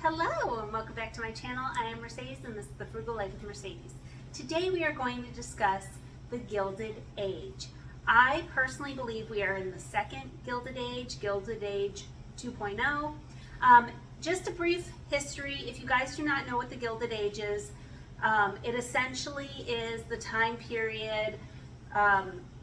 Hello and welcome back to my channel. I am Mercedes and this is the Frugal Life with Mercedes. Today we are going to discuss the Gilded Age. I personally believe we are in the second Gilded Age, Gilded Age 2.0. Just a brief history, if you guys do not know what the Gilded Age is, it essentially is the time period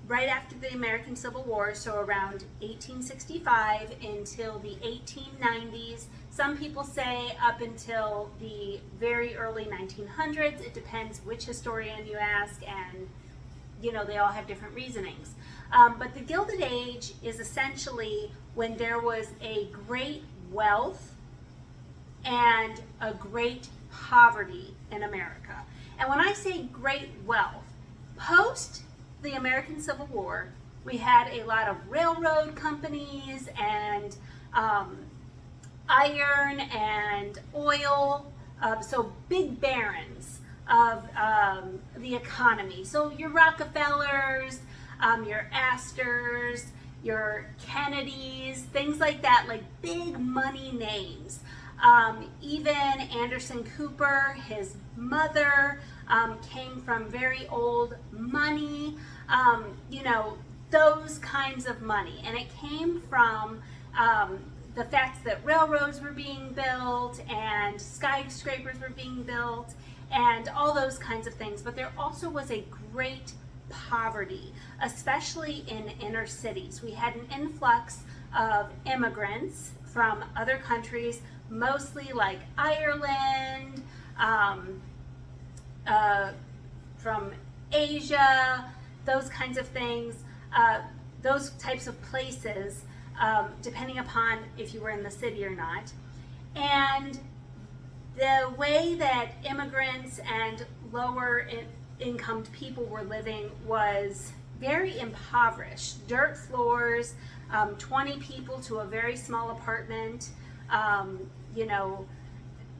right after the American Civil War, so around 1865 until the 1890s. Some people say up until the very early 1900s. It depends which historian you ask, and they all have different reasonings. But the Gilded Age is essentially when there was a great wealth and a great poverty in America. And when I say great wealth, post the American Civil War, we had a lot of railroad companies and iron and oil, so big barons of the economy. So your Rockefellers, your Astors, your Kennedys, things like that, like big money names. Even Anderson Cooper, his mother, came from very old money, those kinds of money. And it came from the fact that railroads were being built and skyscrapers were being built and all those kinds of things. But there also was a great poverty, especially in inner cities. We had an influx of immigrants from other countries, mostly like Ireland, from Asia, those kinds of things, those types of places, depending upon if you were in the city or not. And the way that immigrants and lower income people were living was very impoverished. Dirt floors, 20 people to a very small apartment,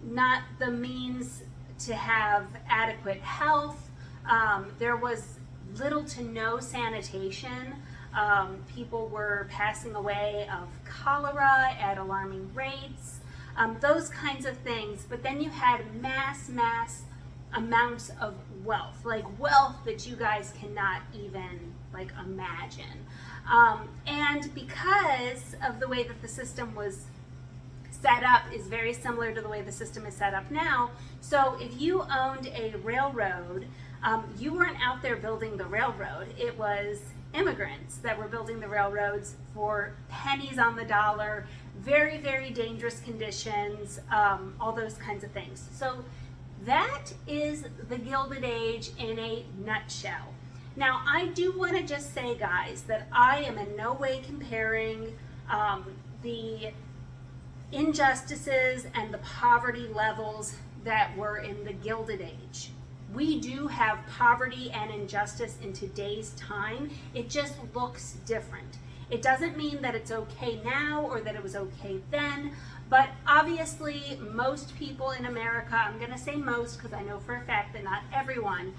not the means to have adequate health. There was little to no sanitation. People were passing away of cholera at alarming rates, those kinds of things. But then you had mass amounts of wealth, like wealth that you guys cannot even imagine. And because of the way that the system was set up is very similar to the way the system is set up now. So if you owned a railroad, you weren't out there building the railroad. It was immigrants that were building the railroads for pennies on the dollar, very, very dangerous conditions, all those kinds of things. So that is the Gilded Age in a nutshell. Now, I do want to just say, guys, that I am in no way comparing the injustices and the poverty levels that were in the Gilded Age. We do have poverty and injustice in today's time. It just looks different. It doesn't mean that it's okay now or that it was okay then, but obviously most people in America, I'm going to say most because I know for a fact that not everyone,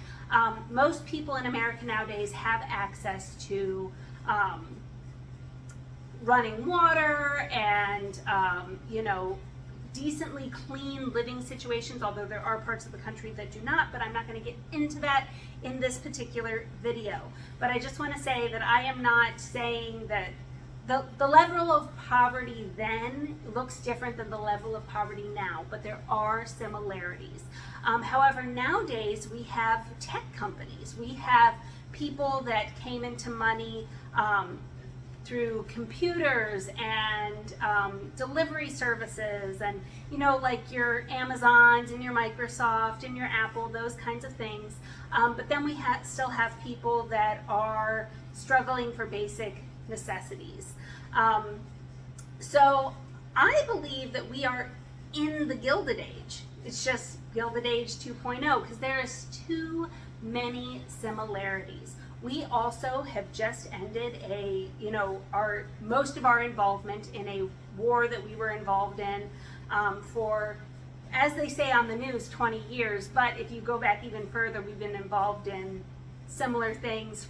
most people in America nowadays have access to running water and decently clean living situations, although there are parts of the country that do not, but I'm not going to get into that in this particular video. But I just want to say that I am not saying that the level of poverty then looks different than the level of poverty now, but there are similarities. However, nowadays we have tech companies. We have people that came into money through computers and delivery services and like your Amazons and your Microsoft and your Apple, those kinds of things. But then we still have people that are struggling for basic necessities. So I believe that we are in the Gilded Age. It's just Gilded Age 2.0 because there is too many similarities. We also have just ended most of our involvement in a war that we were involved in for, as they say on the news, 20 years. But if you go back even further, we've been involved in similar things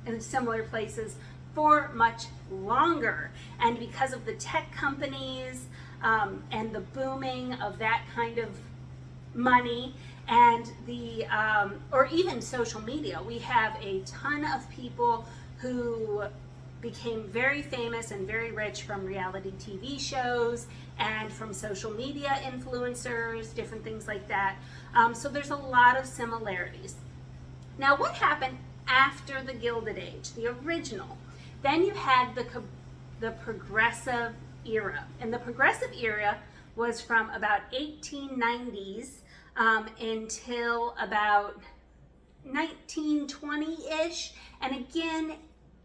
in similar places for much longer. And because of the tech companies, and the booming of that kind of money, and the or even social media. We have a ton of people who became very famous and very rich from reality TV shows and from social media influencers, different things like that. So there's a lot of similarities. Now, what happened after the Gilded Age, the original? Then you had the Progressive era, and the Progressive era was from about 1890s until about 1920-ish. And again,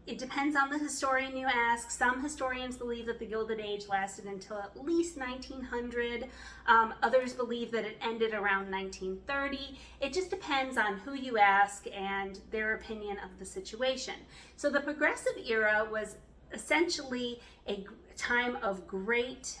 it depends on the historian you ask. Some historians believe that the Gilded Age lasted until at least 1900. Others believe that it ended around 1930. It just depends on who you ask and their opinion of the situation. So the Progressive era was essentially a time of great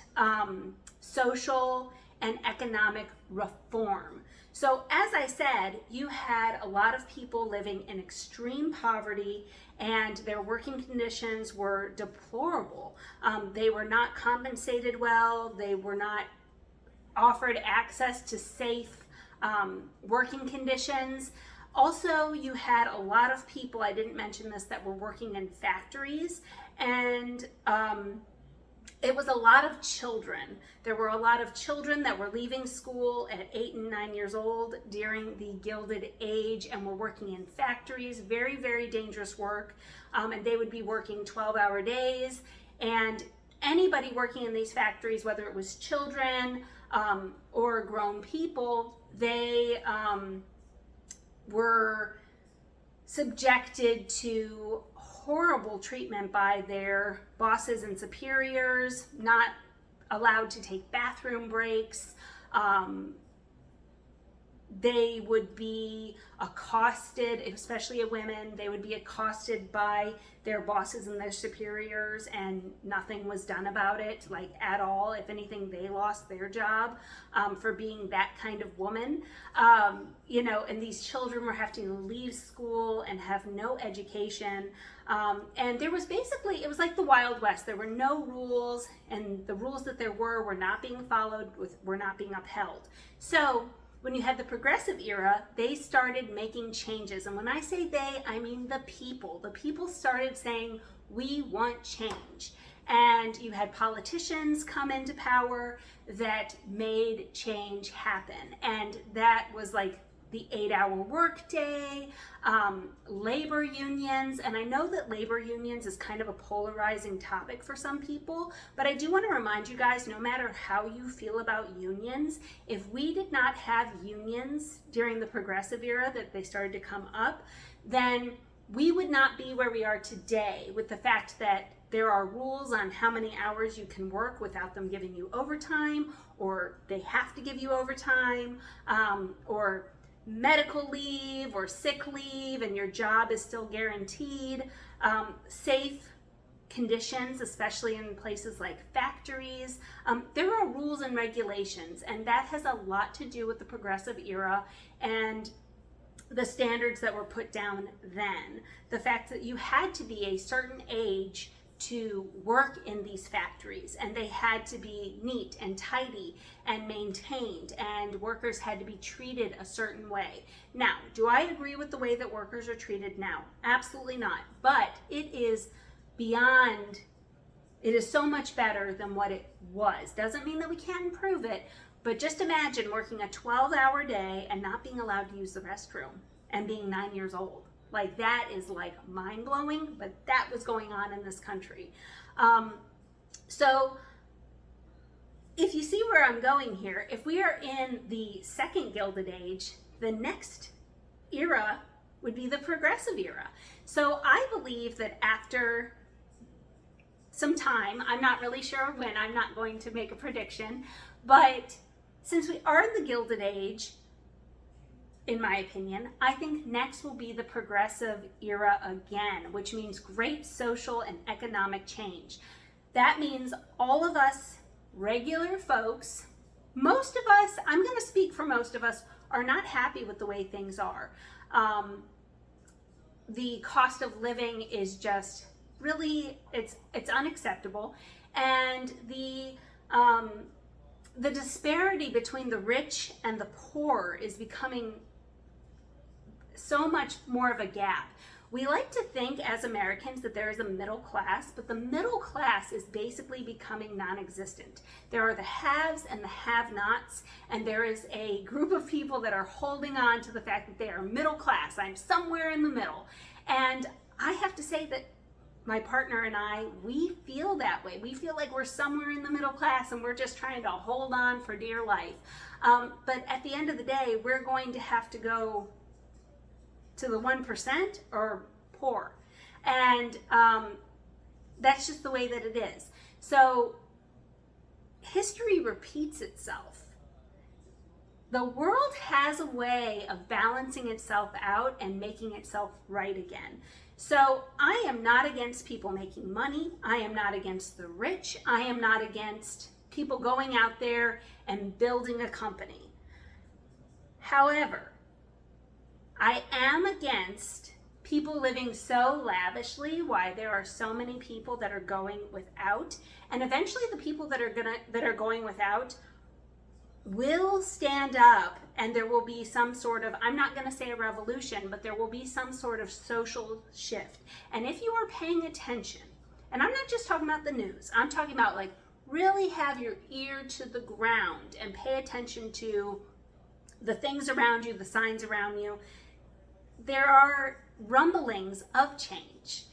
social and economic reform. So as I said, you had a lot of people living in extreme poverty, and their working conditions were deplorable. They were not compensated well. They were not offered access to safe working conditions. Also, you had a lot of people, I didn't mention this, that were working in factories, and it was a lot of children. There were a lot of children that were leaving school at 8 and 9 years old during the Gilded Age and were working in factories, very, very dangerous work. And they would be working 12-hour days. And anybody working in these factories, whether it was children or grown people, they were subjected to horrible treatment by their bosses and superiors, not allowed to take bathroom breaks. They would be accosted, especially women, they would be accosted by their bosses and their superiors, and nothing was done about it, like at all. If anything, they lost their job for being that kind of woman. You know, and these children were having to leave school and have no education. And there was basically, it was like the Wild West. There were no rules, and the rules that there were not being followed, were not being upheld. So when you had the Progressive era, they started making changes. And when I say they, I mean the people. The people started saying, we want change. And you had politicians come into power that made change happen. And that was like the 8-hour workday, labor unions. And I know that labor unions is kind of a polarizing topic for some people, but I do want to remind you guys, no matter how you feel about unions, if we did not have unions during the Progressive era, that they started to come up, then we would not be where we are today, with the fact that there are rules on how many hours you can work without them giving you overtime, or they have to give you overtime, or medical leave or sick leave, and your job is still guaranteed. Safe conditions, especially in places like factories. There are rules and regulations, and that has a lot to do with the Progressive era and the standards that were put down then. The fact that you had to be a certain age to work in these factories, and they had to be neat and tidy and maintained, and workers had to be treated a certain way. Now, do I agree with the way that workers are treated now? Absolutely not. But it is beyond, it is so much better than what it was. Doesn't mean that we can't improve it, but just imagine working a 12-hour day and not being allowed to use the restroom and being 9 years old. Like, that is like mind-blowing, but that was going on in this country. So if you see where I'm going here, if we are in the second Gilded Age, the next era would be the Progressive era. So I believe that after some time, I'm not really sure when, I'm not going to make a prediction, but since we are in the Gilded Age, in my opinion, I think next will be the Progressive era again, which means great social and economic change. That means all of us regular folks, most of us, I'm going to speak for most of us, are not happy with the way things are. The cost of living is just really, it's unacceptable. And the the disparity between the rich and the poor is becoming so much more of a gap. We like to think as Americans that there is a middle class, but the middle class is basically becoming non-existent. There are the haves and the have-nots, and there is a group of people that are holding on to the fact that they are middle class. I'm somewhere in the middle. And I have to say that my partner and I, we feel that way. We feel like we're somewhere in the middle class and we're just trying to hold on for dear life. But at the end of the day, we're going to have to go to the 1% or poor. And that's just the way that it is. So history repeats itself. The world has a way of balancing itself out and making itself right again. So I am not against people making money. I am not against the rich. I am not against people going out there and building a company. However, I am against people living so lavishly, why there are so many people that are going without, and eventually the people that are going without will stand up, and there will be some sort of, I'm not going to say a revolution, but there will be some sort of social shift. And if you are paying attention, and I'm not just talking about the news, I'm talking about like really have your ear to the ground and pay attention to the things around you, the signs around you. There are rumblings of change.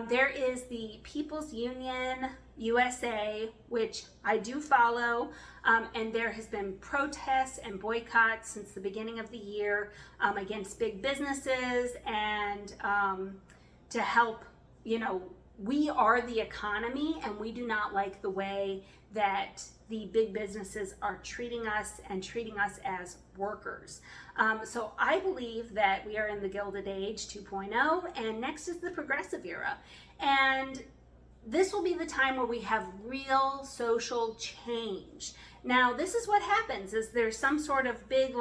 There is the People's Union USA, which I do follow, and there has been protests and boycotts since the beginning of the year against big businesses and to help, we are the economy, and we do not like the way that the big businesses are treating us and treating us as workers. So I believe that we are in the Gilded Age 2.0, and next is the progressive era. And this will be the time where we have real social change. Now, this is what happens, is there's some sort of big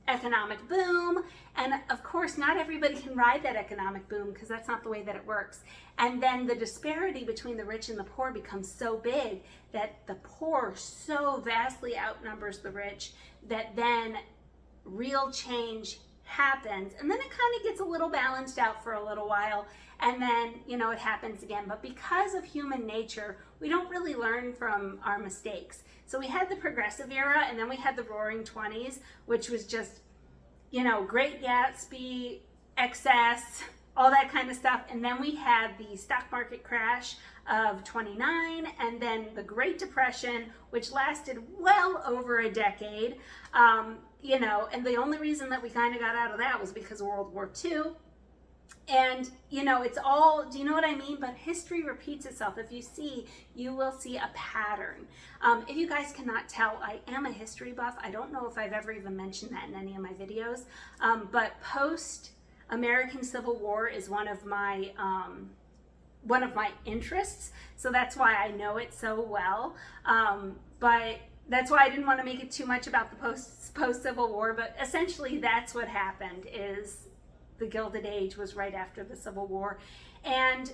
economic boom, and of course not everybody can ride that economic boom because that's not the way that it works. And then the disparity between the rich and the poor becomes so big that the poor so vastly outnumbers the rich that then real change happens, and then it kind of gets a little balanced out for a little while, and then it happens again. But because of human nature, we don't really learn from our mistakes. So we had the progressive era, and then we had the Roaring 20s, which was just Great Gatsby, excess, all that kind of stuff. And then we had the stock market crash of 29, and then the Great Depression, which lasted well over a decade. And the only reason that we kind of got out of that was because of World War II. And, it's all, do you know what I mean? But history repeats itself. If you will see a pattern. If you guys cannot tell, I am a history buff. I don't know if I've ever even mentioned that in any of my videos. But post-American Civil War is one of my interests. So that's why I know it so well. But that's why I didn't want to make it too much about the post-Civil War. But essentially that's what happened, is the Gilded Age was right after the Civil War. And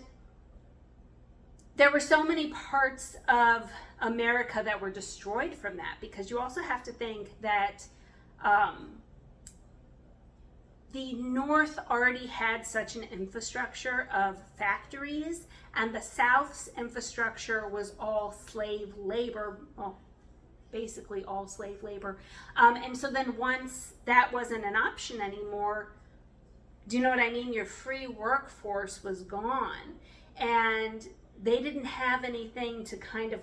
there were so many parts of America that were destroyed from that, because you also have to think that the North already had such an infrastructure of factories, and the South's infrastructure was all slave labor, well, basically all slave labor. And so then once that wasn't an option anymore, do you know what I mean? Your free workforce was gone, and they didn't have anything to kind of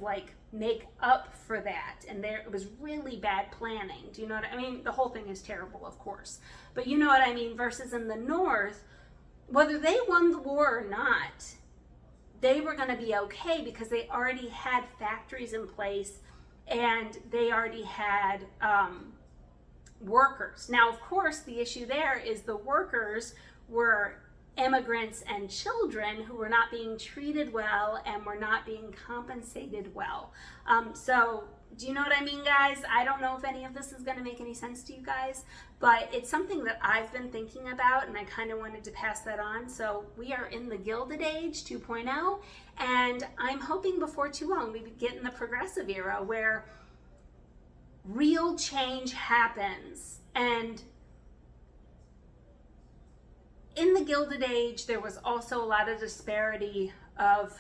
make up for that. And it was really bad planning. Do you know what I mean? The whole thing is terrible, of course. But you know what I mean? Versus in the North, whether they won the war or not, they were going to be okay because they already had factories in place, and they already had workers. Now, of course, the issue there is the workers were immigrants and children who were not being treated well and were not being compensated well. So Do you know what I mean, guys? I don't know if any of this is going to make any sense to you guys, but it's something that I've been thinking about, and I kind of wanted to pass that on. So we are in the Gilded Age 2.0, and I'm hoping before too long we get in the progressive era where real change happens. And in the Gilded Age, there was also a lot of disparity of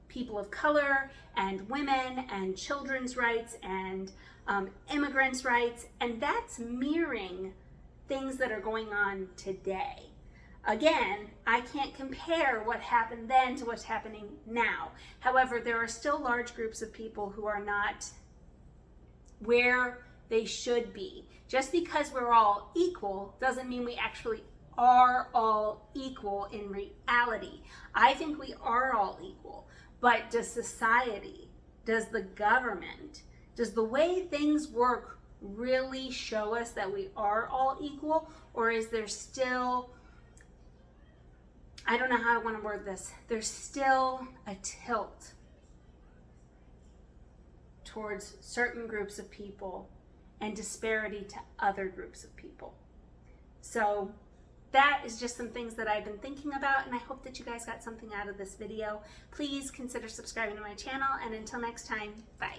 people of color and women and children's rights and immigrants' rights, and that's mirroring things that are going on today. Again, I can't compare what happened then to what's happening now. However, there are still large groups of people who are not where they should be. Just because we're all equal doesn't mean we actually are all equal in reality. I think we are all equal. But does society, does the government, does the way things work really show us that we are all equal? Or is there still, I don't know how I want to word this, there's still a tilt towards certain groups of people and disparity to other groups of people? So that is just some things that I've been thinking about, and I hope that you guys got something out of this video. Please consider subscribing to my channel, and until next time, bye.